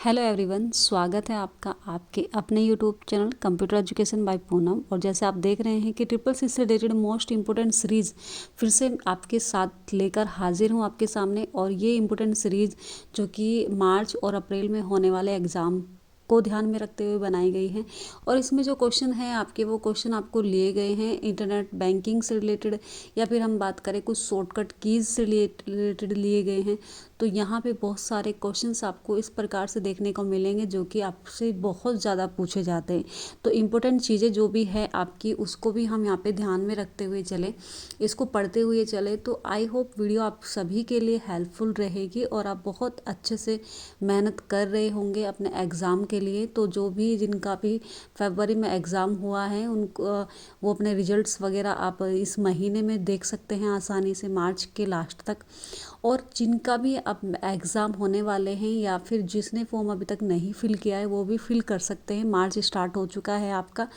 Hello everyone, स्वागत है आपका आपके अपने YouTube channel computer education by Poonam. और जैसे आप देख रहे हैं कि ट्रिपल सी से रिलेटेड मोस्ट इम्पोर्टेंट सीरीज़ फिर से आपके साथ लेकर हाजिर हूँ आपके सामने। और ये इम्पोर्टेंट सीरीज़ जो कि मार्च और अप्रैल में होने वाले एग्ज़ाम को ध्यान में रखते हुए बनाई गई है। और इसमें जो क्वेश्चन है आपके, वो क्वेश्चन आपको लिए गए हैं इंटरनेट बैंकिंग से रिलेटेड, या फिर हम बात करें कुछ शॉर्टकट कीज़ से रिलेटेड लिए गए हैं। तो यहाँ पे बहुत सारे क्वेश्चंस आपको इस प्रकार से देखने को मिलेंगे जो कि आपसे बहुत ज़्यादा पूछे जाते हैं। तो इम्पोर्टेंट चीज़ें जो भी है आपकी, उसको भी हम यहाँ पे ध्यान में रखते हुए चले, इसको पढ़ते हुए चले। तो आई होप वीडियो आप सभी के लिए हेल्पफुल रहेगी और आप बहुत अच्छे से मेहनत कर रहे होंगे अपने एग्ज़ाम के लिए। तो जो भी जिनका भी फरवरी में एग्ज़ाम हुआ है उनको वो अपने रिजल्ट्स वगैरह आप इस महीने में देख सकते हैं आसानी से, मार्च के लास्ट तक। और जिनका भी अब एग्ज़ाम होने वाले हैं या फिर जिसने फॉर्म अभी तक नहीं फिल किया है वो भी फिल कर सकते हैं। मार्च स्टार्ट हो चुका है आपका।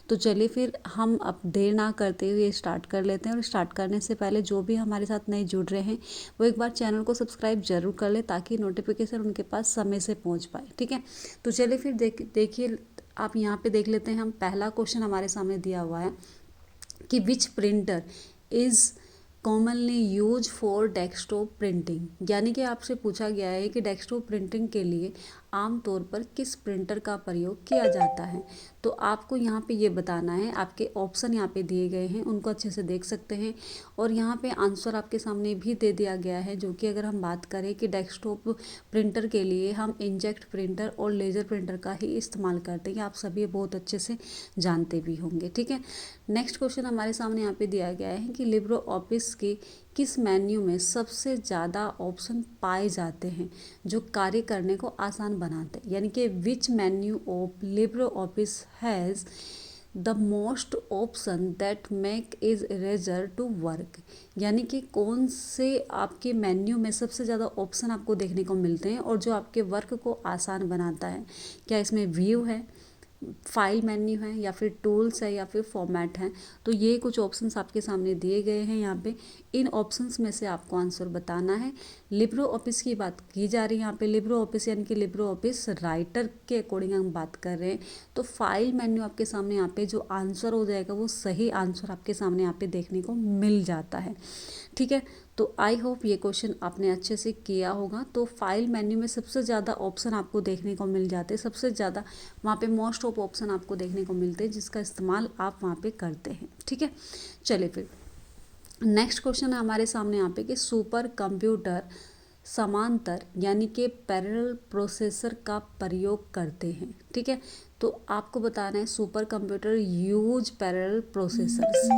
तो चलिए फिर हम अब देर ना करते हुए स्टार्ट कर लेते हैं। और स्टार्ट करने से पहले जो भी हमारे साथ नए जुड़ रहे हैं वो एक बार चैनल को सब्सक्राइब जरूर कर ले, ताकि नोटिफिकेशन उनके पास समय से पहुंच पाए। ठीक है, तो चलिए फिर देखिए आप यहाँ पे देख लेते हैं। हम पहला क्वेश्चन हमारे सामने दिया हुआ है कि विच printer is commonly use for desktop printing. यानी कि आपसे पूछा गया है कि डेस्कटॉप प्रिंटिंग के लिए आमतौर पर किस प्रिंटर का प्रयोग किया जाता है। तो आपको यहाँ पे ये बताना है। आपके ऑप्शन यहाँ पे दिए गए हैं, उनको अच्छे से देख सकते हैं। और यहाँ पे आंसर आपके सामने भी दे दिया गया है, जो कि अगर हम बात करें कि डेस्कटॉप प्रिंटर के लिए हम इंकजेट प्रिंटर और लेज़र प्रिंटर का ही इस्तेमाल करते हैं। आप सभी बहुत अच्छे से जानते भी होंगे। ठीक है, नेक्स्ट क्वेश्चन हमारे सामने यहाँ पे दिया गया है कि लिब्रो ऑफिस के किस मेन्यू में सबसे ज़्यादा ऑप्शन पाए जाते हैं जो कार्य करने को आसान बनाते हैं। यानी कि which menu of LibreOffice has the most option that make it easier to work. यानी कि कौन से आपके मेन्यू में सबसे ज़्यादा ऑप्शन आपको देखने को मिलते हैं और जो आपके वर्क को आसान बनाता है। क्या इसमें व्यू है, फाइल मेन्यू है, या फिर टूल्स है, या फिर फॉर्मेट है। तो ये कुछ ऑप्शंस आपके सामने दिए गए हैं यहाँ पे। इन ऑप्शंस में से आपको आंसर बताना है। लिब्रो ऑफिस की बात की जा रही है यहाँ पे। लिब्रो ऑफिस यानी कि लिब्रो ऑफिस राइटर के अकॉर्डिंग हम बात कर रहे हैं। तो फाइल मेन्यू आपके सामने यहाँ पे जो आंसर हो जाएगा वो सही आंसर आपके सामने यहाँ पे देखने को मिल जाता है। ठीक है, तो आई होप ये क्वेश्चन आपने अच्छे से किया होगा। तो फाइल मेन्यू में सबसे ज़्यादा ऑप्शन आपको देखने को मिल जाते हैं, सबसे ज़्यादा वहाँ पे मोस्ट ऑफ ऑप्शन आपको देखने को मिलते हैं जिसका इस्तेमाल आप वहाँ पे करते हैं। ठीक है, चलिए फिर नेक्स्ट क्वेश्चन है हमारे सामने यहाँ पे कि सुपर कंप्यूटर समांतर यानी कि पैरेलल प्रोसेसर का प्रयोग करते हैं। ठीक है, तो आपको बताना है super computer use parallel processors.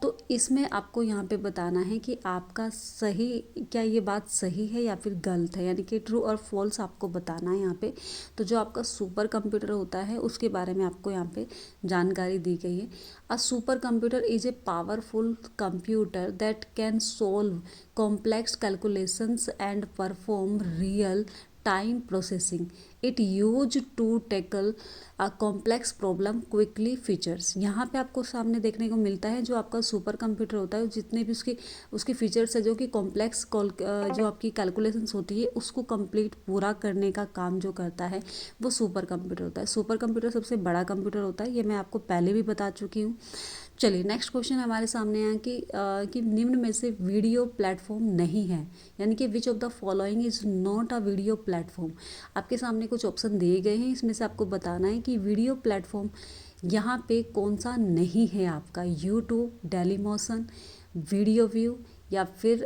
तो इसमें आपको यहाँ पे बताना है कि आपका सही, क्या ये बात सही है या फिर गलत है, यानी कि ट्रू और फॉल्स आपको बताना है यहाँ पे। तो जो आपका सुपर कंप्यूटर होता है उसके बारे में आपको यहाँ पे जानकारी दी गई है। A super computer is a powerful computer that can solve complex calculations and perform real time processing. It used to tackle a complex problem quickly features. यहाँ पे आपको सामने देखने को मिलता है जो आपका सुपर कंप्यूटर होता है, जितने भी उसकी फीचर्स है जो कि कॉम्प्लेक्स जो आपकी कैलकुलेशंस होती है उसको कंप्लीट पूरा करने का काम जो करता है वो सुपर कंप्यूटर होता है। सुपर कंप्यूटर सबसे बड़ा कंप्यूटर होता है, ये मैं आपको पहले भी बता चुकी हूँ। चलिए नेक्स्ट क्वेश्चन हमारे सामने है कि निम्न में से वीडियो प्लेटफॉर्म नहीं है। यानी कि विच of the following is not a video platform. आपके सामने कुछ ऑप्शन दिए गए हैं, इसमें से आपको बताना है कि वीडियो प्लेटफॉर्म यहाँ पे कौन सा नहीं है आपका। यूट्यूब, डेलीमोशन, वीडियो व्यू, या फिर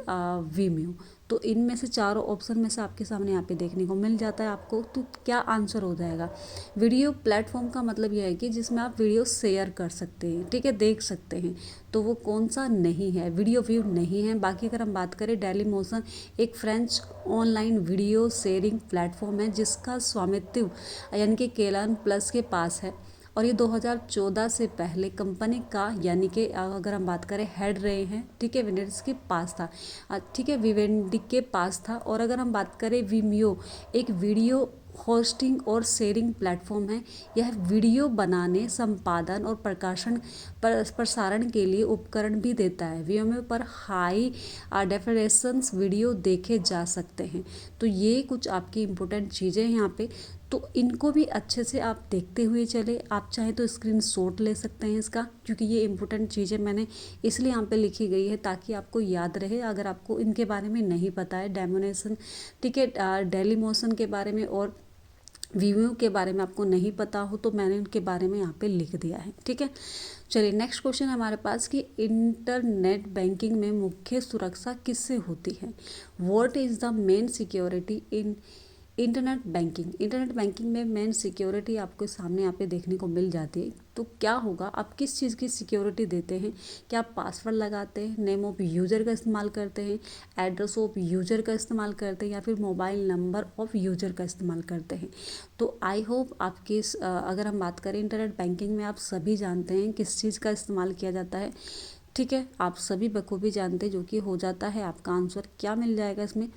वीम्यू। तो इनमें से चारों ऑप्शन में से आपके सामने यहाँ पे देखने को मिल जाता है आपको। तो क्या आंसर हो जाएगा? वीडियो प्लेटफॉर्म का मतलब यह है कि जिसमें आप वीडियो शेयर कर सकते हैं, ठीक है, देख सकते हैं। तो वो कौन सा नहीं है? वीडियो व्यू नहीं है। बाकी अगर हम बात करें, डेली मोशन एक French online video sharing platform है जिसका स्वामित्व यानी कि केलन प्लस के पास है। और ये 2014 से पहले कंपनी का, यानी कि अगर हम बात करें, हेड रहे हैं। ठीक है, विवेंडी के पास था। ठीक है, विवेंडी के पास था। और अगर हम बात करें, वीमियो एक वीडियो होस्टिंग और शेयरिंग प्लेटफॉर्म है। यह वीडियो बनाने, संपादन और प्रसारण के लिए उपकरण भी देता है। वीमियो पर हाई डेफिनेशन वीडियो देखे जा सकते हैं। तो ये कुछ आपकी इम्पोर्टेंट चीज़ें हैं यहाँ पे। तो इनको भी अच्छे से आप देखते हुए चले। आप चाहे तो स्क्रीनशॉट ले सकते हैं इसका, क्योंकि ये इंपॉर्टेंट चीज़ें मैंने इसलिए यहाँ पे लिखी गई है ताकि आपको याद रहे अगर आपको इनके बारे में नहीं पता है। डेमोनेशन, ठीक है, डेली मोशन के बारे में और वीव्यू के बारे में आपको नहीं पता हो तो मैंने उनके बारे में यहाँ पे लिख दिया है, ठीक है। चलिए नेक्स्ट क्वेश्चन है हमारे पास कि इंटरनेट बैंकिंग में मुख्य सुरक्षा किससे होती है। What is the main security in internet banking. Internet banking में मेन सिक्योरिटी आपको सामने यहाँ पे देखने को मिल जाती है। तो क्या होगा, आप किस चीज़ की सिक्योरिटी देते हैं, क्या आप पासवर्ड लगाते हैं, नेम ऑफ यूज़र का इस्तेमाल करते हैं, एड्रेस ऑफ यूज़र का इस्तेमाल करते हैं, या फिर मोबाइल नंबर ऑफ यूज़र का इस्तेमाल करते हैं। तो आई होप आपकी अगर हम बात करें इंटरनेट बैंकिंग में, आप सभी जानते हैं किस चीज़ का इस्तेमाल किया जाता है, ठीक है। आप सभी बखूबी जानते हैं, जो कि हो जाता है आपका आंसर क्या मिल जाएगा इसमें,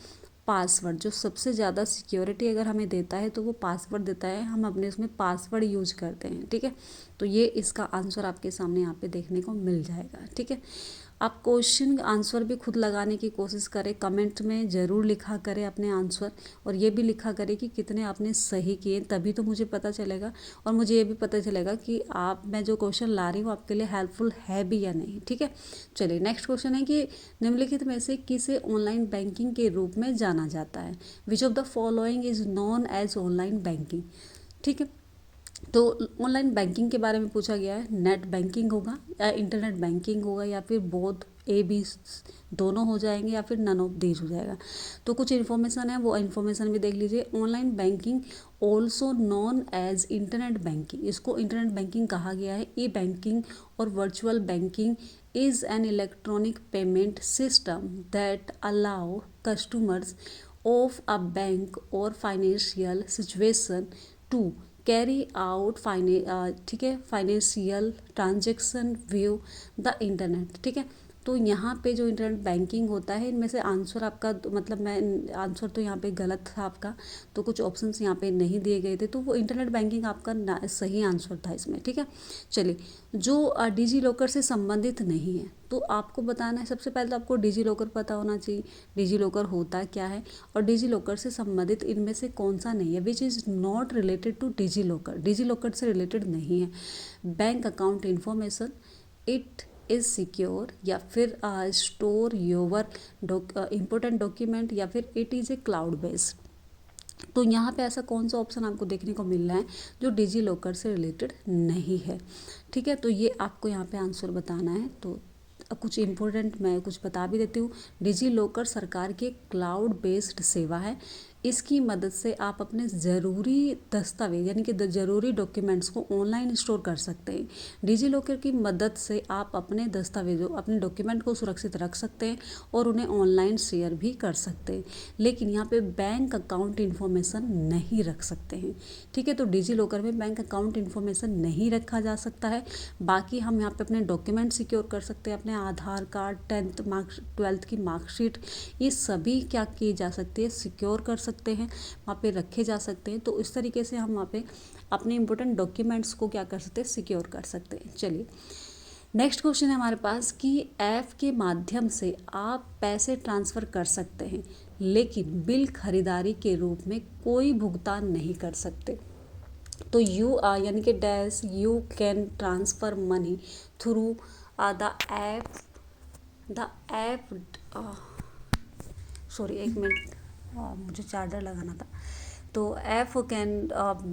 पासवर्ड। जो सबसे ज़्यादा सिक्योरिटी अगर हमें देता है तो वो पासवर्ड देता है, हम अपने उसमें पासवर्ड यूज करते हैं, ठीक है। तो ये इसका आंसर आपके सामने यहाँ पे देखने को मिल जाएगा, ठीक है। आप क्वेश्चन आंसर भी खुद लगाने की कोशिश करें, कमेंट में ज़रूर लिखा करें अपने आंसर, और ये भी लिखा करें कि कितने आपने सही किए, तभी तो मुझे पता चलेगा और मुझे ये भी पता चलेगा कि मैं जो क्वेश्चन ला रही हूँ आपके लिए हेल्पफुल है भी या नहीं, ठीक है। चलिए नेक्स्ट क्वेश्चन है कि निम्नलिखित में से किसे ऑनलाइन बैंकिंग के रूप में जाना जाता है। Which of the following is known as online banking, ठीक है। तो ऑनलाइन बैंकिंग के बारे में पूछा गया है, नेट बैंकिंग होगा या इंटरनेट बैंकिंग होगा या फिर बोथ ए बी दोनों हो जाएंगे या फिर नन ऑफ दीज हो जाएगा। तो कुछ इन्फॉर्मेशन है, वो इन्फॉर्मेशन भी देख लीजिए। Online banking also known as internet banking, इसको इंटरनेट बैंकिंग कहा गया है। ई बैंकिंग और virtual banking is an electronic payment system that allow customers of a bank और financial situation to carry out ठीक है, financial transaction via the internet, ठीक है। तो यहाँ पे जो इंटरनेट बैंकिंग होता है, इनमें से आंसर आपका मतलब मैं आंसर तो यहाँ पे गलत था आपका, तो कुछ ऑप्शंस यहाँ पे नहीं दिए गए थे, तो वो इंटरनेट बैंकिंग आपका सही आंसर था इसमें, ठीक है। चलिए, जो डिजी लॉकर से संबंधित नहीं है, तो आपको बताना है सबसे पहले तो आपको डिजी लॉकर पता होना चाहिए, डिजी लॉकर होता क्या है, और डिजी लॉकर से संबंधित इनमें से कौन सा नहीं है। Which is not related to DigiLocker, DigiLocker से रिलेटेड नहीं है। Bank account information, it is secure, या फिर स्टोर योर इम्पोर्टेंट डॉक्यूमेंट, या फिर it is a cloud based. तो यहाँ पे ऐसा कौन सा ऑप्शन आपको देखने को मिल रहा है जो डिजी लॉकर से रिलेटेड नहीं है, ठीक है। तो ये आपको यहाँ पे आंसर बताना है। तो कुछ इम्पोर्टेंट मैं कुछ बता भी देती हूँ। डिजी लॉकर सरकार की क्लाउड बेस्ड सेवा है। इसकी मदद से आप अपने ज़रूरी दस्तावेज यानी कि ज़रूरी डॉक्यूमेंट्स को ऑनलाइन स्टोर कर सकते हैं। डिजी लॉकर की मदद से आप अपने दस्तावेजों अपने डॉक्यूमेंट को सुरक्षित रख सकते हैं और उन्हें ऑनलाइन शेयर भी कर सकते हैं, लेकिन यहाँ पे बैंक अकाउंट इन्फॉर्मेशन नहीं रख सकते हैं, ठीक है। तो डिजी लॉकर में बैंक अकाउंट इन्फॉर्मेशन नहीं रखा जा सकता है। बाकी हम यहाँ पे अपने डॉक्यूमेंट सिक्योर कर सकते हैं, अपने आधार कार्ड, 12th की मार्कशीट, ये सभी क्या की जा सकती है, सिक्योर कर सकते हैं, वहाँ पे रखे जा सकते हैं। तो इस तरीके से हम वहाँ पे अपने इंपॉर्टेंट डॉक्यूमेंट्स को क्या कर सकते हैं, सिक्योर कर सकते हैं। चलिए नेक्स्ट क्वेश्चन है हमारे पास कि ऐप के माध्यम से आप पैसे ट्रांसफ़र कर सकते हैं, लेकिन बिल खरीदारी के रूप में कोई भुगतान नहीं कर सकते। तो यानी कि dash you can transfer money through the app sorry एक मिनट, मुझे चार्जर लगाना था। तो app can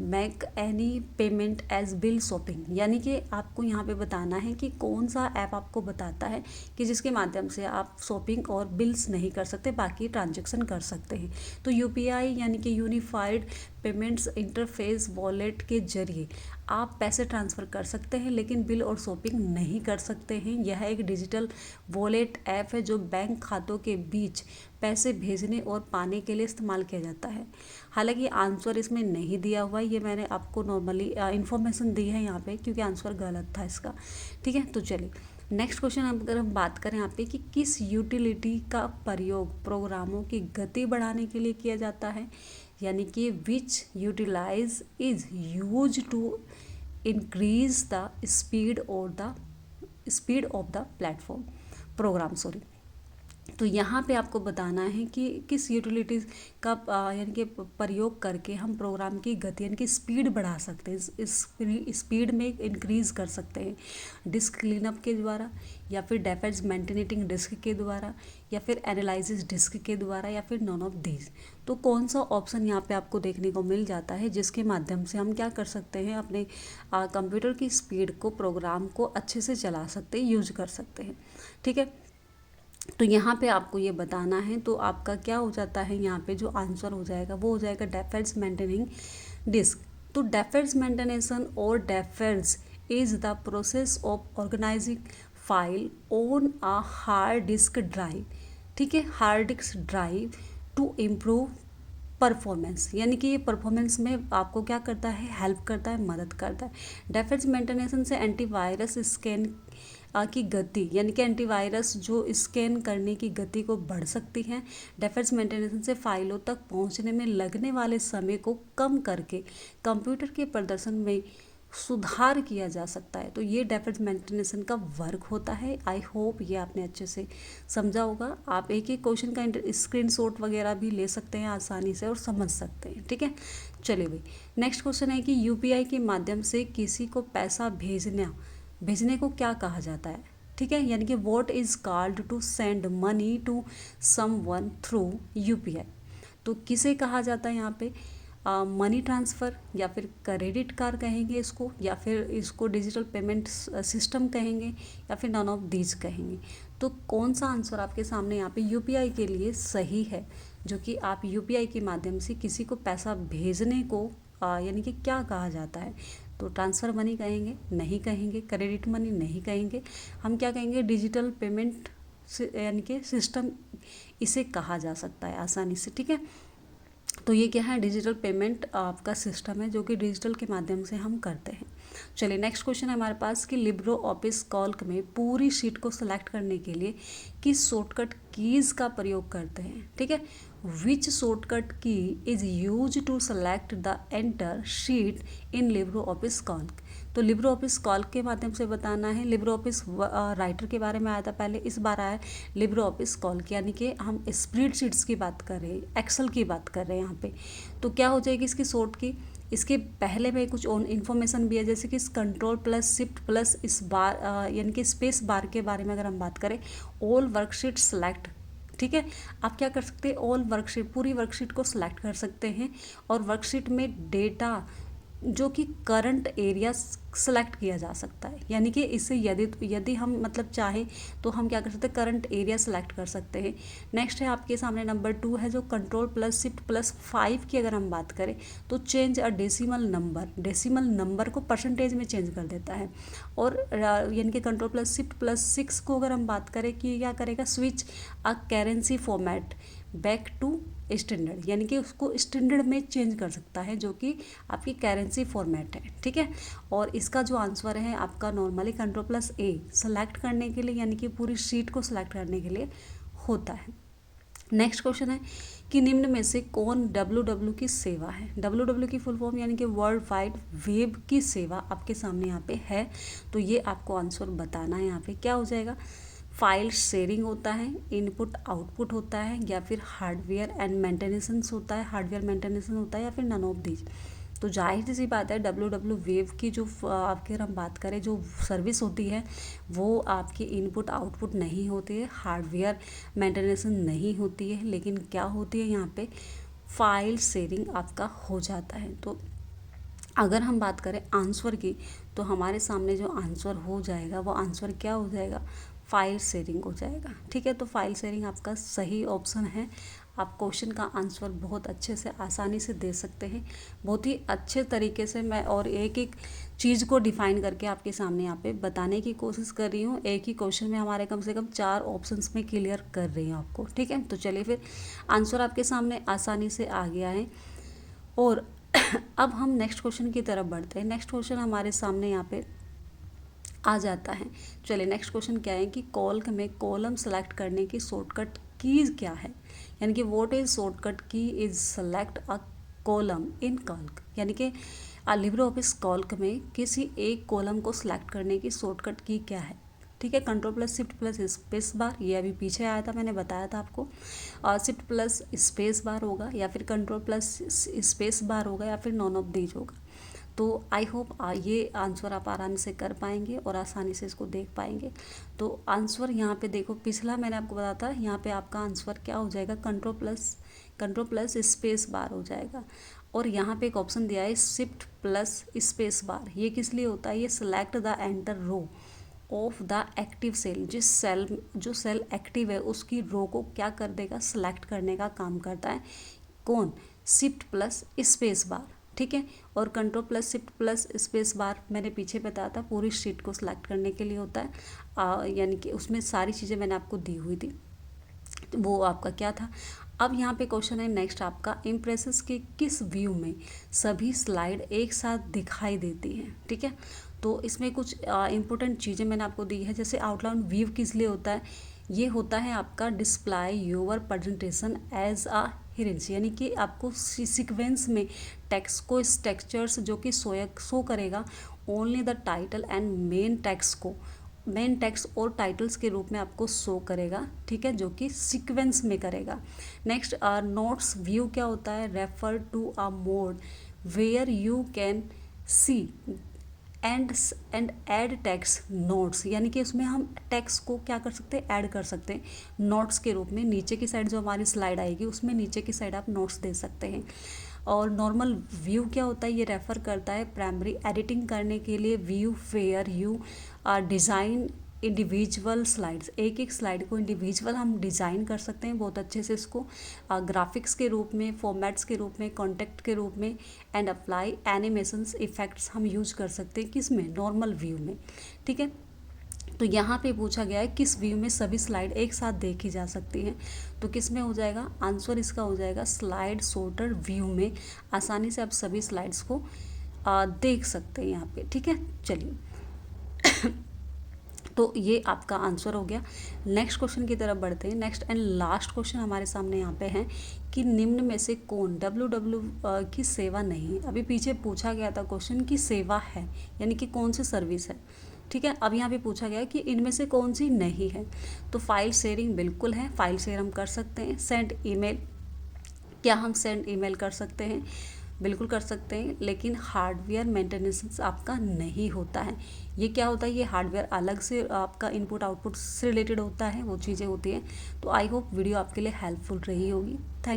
make any payment as bill shopping, यानी कि आपको यहाँ पे बताना है कि कौन सा ऐप आपको बताता है कि जिसके माध्यम से आप शॉपिंग और बिल्स नहीं कर सकते, बाकी ट्रांजैक्शन कर सकते हैं। तो यूपीआई यानी कि यूनिफाइड पेमेंट्स इंटरफेस वॉलेट के जरिए आप पैसे ट्रांसफ़र कर सकते हैं, लेकिन बिल और शॉपिंग नहीं कर सकते हैं। यह एक डिजिटल वॉलेट ऐप है जो बैंक खातों के बीच पैसे भेजने और पाने के लिए इस्तेमाल किया जाता है। हालांकि आंसर इसमें नहीं दिया हुआ है, ये मैंने आपको नॉर्मली इन्फॉर्मेशन दी है यहाँ पे, क्योंकि आंसर गलत था इसका, ठीक है। तो चलिए नेक्स्ट क्वेश्चन अगर हम बात करें यहाँ पे कि किस यूटिलिटी का प्रयोग प्रोग्रामों की गति बढ़ाने के लिए किया जाता है, यानी कि which utilise is use to increase the speed of the platform program, sorry. तो यहाँ पे आपको बताना है कि किस यूटिलिटीज़ का यानी कि प्रयोग करके हम प्रोग्राम की गति यानी कि स्पीड बढ़ा सकते हैं, इस स्पीड में इंक्रीज़ कर सकते हैं डिस्क क्लीनअप के द्वारा, या फिर डेफर्स मेंटेनेटिंग डिस्क के द्वारा, या फिर एनालिसिस डिस्क के द्वारा, या फिर नॉन ऑफ दीज। तो कौन सा ऑप्शन यहाँ पे आपको देखने को मिल जाता है जिसके माध्यम से हम क्या कर सकते हैं, अपने कंप्यूटर की स्पीड को, प्रोग्राम को अच्छे से चला सकते हैं, यूज कर सकते हैं। ठीक है, तो यहाँ पे आपको ये बताना है। तो आपका क्या हो जाता है, यहाँ पे जो आंसर हो जाएगा वो हो जाएगा डेफर्स मेंटेनिंग डिस्क। तो डेफर्स मेंटेनेशन और defrags is the process of organising file on a hard disk drive. ठीक है, hard disk drive to improve performance, यानी कि ये परफॉर्मेंस में आपको क्या करता है, हेल्प करता है, मदद करता है। डेफर्स मेंटेनेशन से एंटीवायरस स्कैन की गति, यानी कि एंटीवायरस जो स्कैन करने की गति को बढ़ सकती है। डेफर्स मेंटेनेशन से फाइलों तक पहुंचने में लगने वाले समय को कम करके कंप्यूटर के प्रदर्शन में सुधार किया जा सकता है। तो ये डेफर्स मेंटेनेशन का वर्क होता है। आई होप ये आपने अच्छे से समझा होगा। आप एक एक क्वेश्चन का स्क्रीनशॉट वगैरह भी ले सकते हैं आसानी से और समझ सकते हैं। ठीक है, चलिए भाई, नेक्स्ट क्वेश्चन है कि यूपीआई के माध्यम से किसी को पैसा भेजने को क्या कहा जाता है। ठीक है, यानी कि what is called to send money to someone through UPI. तो किसे कहा जाता है यहाँ पे, मनी ट्रांसफ़र, या फिर क्रेडिट कार्ड कहेंगे इसको, या फिर इसको डिजिटल पेमेंट सिस्टम कहेंगे, या फिर नॉन ऑफ दीज कहेंगे। तो कौन सा आंसर आपके सामने यहाँ पे यूपीआई के लिए सही है, जो कि आप यूपीआई के माध्यम से किसी को पैसा भेजने को यानी कि क्या कहा जाता है। तो ट्रांसफ़र मनी कहेंगे, नहीं कहेंगे, क्रेडिट मनी नहीं कहेंगे, हम क्या कहेंगे, डिजिटल पेमेंट यानी कि सिस्टम इसे कहा जा सकता है आसानी से। ठीक है, तो ये क्या है, डिजिटल पेमेंट आपका सिस्टम है जो कि डिजिटल के माध्यम से हम करते हैं। चलिए नेक्स्ट क्वेश्चन है हमारे पास कि लिब्रो ऑफिस कॉल्क में पूरी शीट को सेलेक्ट करने के लिए किस शॉर्टकट कीज़ का प्रयोग करते हैं। ठीक है, which shortcut key is use to select the entire sheet in Libre Office Calc. तो लिब्रो ऑफिस कॉल्क के माध्यम से बताना है। लिब्रो ऑफिस राइटर के बारे में आया था पहले, इस बार आया लिब्रो ऑफिस कॉल्क, यानी कि हम स्प्रेडशीट्स की बात कर रहे हैं, एक्सेल की बात कर रहे हैं यहाँ पे। तो क्या हो जाएगी इसकी शॉर्ट की, इसके पहले में कुछ और इन्फॉर्मेशन भी है, जैसे कि कंट्रोल प्लस शिफ्ट प्लस इस बार यानी कि स्पेस बार के बारे में अगर हम बात करें, ऑल वर्कशीट सेलेक्ट। ठीक है, आप क्या कर सकते हैं, ऑल वर्कशीट, पूरी वर्कशीट को सिलेक्ट कर सकते हैं, और वर्कशीट में डेटा जो कि करंट एरिया सेलेक्ट किया जा सकता है। यानी कि इससे यदि हम मतलब चाहें तो हम क्या कर सकते हैं, करंट एरिया सेलेक्ट कर सकते हैं। नेक्स्ट है आपके सामने नंबर 2 है, जो कंट्रोल प्लस शिफ्ट प्लस 5 की अगर हम बात करें तो चेंज अ डेसिमल नंबर को परसेंटेज में चेंज कर देता है। और यानी कि कंट्रोल प्लस शिफ्ट प्लस 6 को अगर हम बात करें कि क्या करेगा, switch a currency format back to standard, यानी कि उसको स्टैंडर्ड में चेंज कर सकता है, जो कि आपकी करेंसी फॉर्मेट है। ठीक है, और इसका जो आंसर है आपका नॉर्मली कंट्रोल प्लस ए सेलेक्ट करने के लिए, यानी कि पूरी शीट को सेलेक्ट करने के लिए होता है। नेक्स्ट क्वेश्चन है कि निम्न में से कौन डब्ल्यू की सेवा है। डब्ल्यू की फुल फॉर्म यानी कि वर्ल्ड वाइड वेब की सेवा आपके सामने यहाँ पे है। तो ये आपको आंसर बताना है। यहाँ पे क्या हो जाएगा, फाइल शेयरिंग होता है, इनपुट आउटपुट होता है, या फिर हार्डवेयर एंड मेंटेनेंस होता है, या फिर नन ऑफ दीज। तो जाहिर सी बात है डब्ल्यू वेव की जो आपके हम बात करें जो सर्विस होती है वो आपकी इनपुट आउटपुट नहीं होती है, हार्डवेयर मेंटेनेंस नहीं होती है, लेकिन क्या होती है यहाँ पे फाइल शेयरिंग आपका हो जाता है। तो अगर हम बात करें आंसर की तो हमारे सामने जो आंसर हो जाएगा वो आंसर क्या हो जाएगा, फाइल शेयरिंग हो जाएगा। ठीक है, तो फाइल शेयरिंग आपका सही ऑप्शन है। आप क्वेश्चन का आंसर बहुत अच्छे से आसानी से दे सकते हैं। बहुत ही अच्छे तरीके से मैं और एक एक चीज़ को डिफाइन करके आपके सामने यहाँ पे बताने की कोशिश कर रही हूँ। एक ही क्वेश्चन में हमारे कम से कम 4 ऑप्शंस में क्लियर कर रही हूँ आपको। ठीक है, तो चलिए फिर आंसर आपके सामने आसानी से आ गया है। और अब हम नेक्स्ट क्वेश्चन की तरफ बढ़ते हैं। नेक्स्ट क्वेश्चन हमारे सामने यहाँ पे आ जाता है। चलिए नेक्स्ट क्वेश्चन क्या है कि कॉल्क में कॉलम सेलेक्ट करने की शॉर्टकट कीज क्या है, यानी कि what is shortcut key is select a column in Calc, यानी कि लिब्रे ऑफिस कॉल्क में किसी एक कॉलम को सिलेक्ट करने की शॉर्टकट की क्या है। ठीक है। Control plus shift plus space bar, ये अभी पीछे आया था, मैंने बताया था आपको। शिफ्ट प्लस स्पेस बार होगा, या फिर कंट्रोल प्लस स्पेस बार होगा, या फिर नॉन ऑफ दीज होगा। तो आई होप ये आंसर आप आराम से कर पाएंगे और आसानी से इसको देख पाएंगे। तो आंसर यहाँ पे देखो, पिछला मैंने आपको बताया था, यहाँ पे आपका आंसर क्या हो जाएगा, कंट्रोल प्लस स्पेस बार हो जाएगा। और यहाँ पे एक ऑप्शन दिया है शिफ्ट प्लस स्पेस बार, ये किस लिए होता है, ये select the entire row of the active cell, जो सेल एक्टिव है उसकी रो को क्या कर देगा, सिलेक्ट करने का काम करता है कौन, शिफ्ट प्लस स्पेस बार। ठीक है। और control plus shift plus space bar मैंने पीछे बताया था, पूरी शीट को सिलेक्ट करने के लिए होता है, यानी कि उसमें सारी चीज़ें मैंने आपको दी हुई थी, तो वो आपका क्या था। अब यहाँ पे क्वेश्चन है नेक्स्ट आपका, इम्प्रेसेस के किस व्यू में सभी स्लाइड एक साथ दिखाई देती हैं। ठीक है। तो इसमें कुछ इंपॉर्टेंट चीज़ें मैंने आपको दी है, जैसे आउटलाइन व्यू किस लिए होता है, ये होता है आपका डिस्प्लाई योर प्रेजेंटेशन एज आ हिरेंस, यानी कि आपको सीक्वेंस में टेक्स्ट को, इस टेक्सचर्स जो कि शो करेगा only the title and main text और टाइटल्स के रूप में आपको शो करेगा। ठीक है, जो कि सीक्वेंस में करेगा। नेक्स्ट नोट्स व्यू क्या होता है, refer to a mode where you can see and add text notes, यानी कि उसमें हम टेक्स्ट को क्या कर सकते हैं, ऐड कर सकते हैं नोट्स के रूप में। नीचे की साइड जो हमारी स्लाइड आएगी उसमें नीचे की साइड आप नोट्स दे सकते हैं। और नॉर्मल व्यू क्या होता है, ये रेफ़र करता है प्राइमरी एडिटिंग करने के लिए view where you design individual slides, एक एक स्लाइड को इंडिविजुअल हम डिज़ाइन कर सकते हैं बहुत अच्छे से, इसको ग्राफिक्स के रूप में, फॉर्मेट्स के रूप में, कॉन्टेक्ट के रूप में, एंड अप्लाई एनिमेशंस इफेक्ट्स हम यूज कर सकते हैं किस में, नॉर्मल व्यू में। ठीक है। तो यहाँ पे पूछा गया है किस व्यू में सभी स्लाइड एक साथ देखी जा सकती हैं, तो किस में हो जाएगा आंसर, इसका हो जाएगा स्लाइड सॉर्टर व्यू में आसानी से आप सभी स्लाइड्स को देख सकते हैं यहाँ पे। ठीक है। चलिए तो ये आपका आंसर हो गया। नेक्स्ट क्वेश्चन की तरफ बढ़ते हैं। नेक्स्ट एंड लास्ट क्वेश्चन हमारे सामने यहाँ पे है कि निम्न में से कौन www की सेवा नहीं, अभी पीछे पूछा गया था क्वेश्चन की सेवा है, यानी कि कौन सी सर्विस है। ठीक है। अब यहाँ पे पूछा गया है कि इनमें से कौन सी नहीं है, तो फाइल शेयरिंग बिल्कुल है, फाइल शेयर हम कर सकते हैं। सेंड ईमेल, क्या हम सेंड ईमेल कर सकते हैं, बिल्कुल कर सकते हैं, लेकिन हार्डवेयर मेंटेनेंस आपका नहीं होता है। ये क्या होता है, ये हार्डवेयर अलग से आपका इनपुट आउटपुट से रिलेटेड होता है, वो चीज़ें होती हैं। तो आई होप वीडियो आपके लिए हेल्पफुल रही होगी। थैंक